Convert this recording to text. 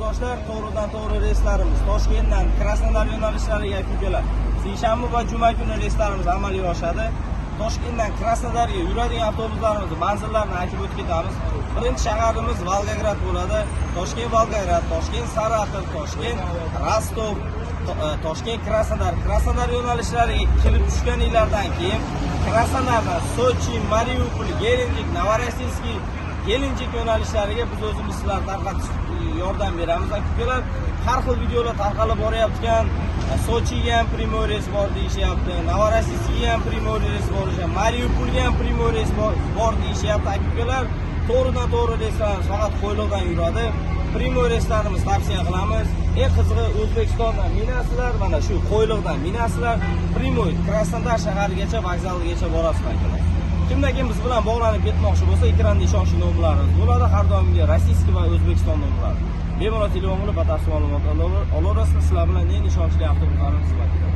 yo'ldoshlar, to'g'ridan-to'g'ri reyslarimiz Toshkentdan Krasnodar yo'nalishlariga keladi. Seshanba va juma kuni reyslarimiz amalga oshadi. Toshkentdan Krasnodarga yuradigan avtobuslarimiz manzillarini aytib o'tib ketamiz. Birinchi shaharimiz Volgograd bo'ladi. Toshkent Volgograd, Toshkent Saraxov, Toshkent Rostov, Toshkent Krasnodar. Krasnodar yo'nalishlariga kelib tushganinglardan keyin Krasnodardan Sochi, Mariupol, Gelenjik, Novorossiysk, Gelenjik yo'nalishlariga biz o'zimiz sizlarga tarqatish yordam beramiz. Akalar, har xil videolar tarqalib boryapti. Sochiga ham primoy reys bor deyishyapti, Novorossiyskga ham primoy reys bor, Mariupolga ham primoy reys bor deyishyapti. Akalar, to'g'ridan-to'g'ri reyslarimiz faqat Qo'yliqdan yuradi. Primoy reyslarimiz tavsiya qilamiz. Eng qizig'i, O'zbekistondan minasizlar, mana shu Qo'yliqdan minasizlar, primoy Krasnodar shaharigacha, vokzaligacha borasiz akalar. Kimdan kim biz bilan bog'lanib ketmoqchi bo'lsa, ekranda ishonchli nomerlarimiz bo'ladi. Har doimgi rossiy va O'zbekiston nomerlari. Bemalol telefon bo'lib batafsil ma'lumot olaverasiz. Sizlar bilan eng ishonchli avtobuslarimiz bor.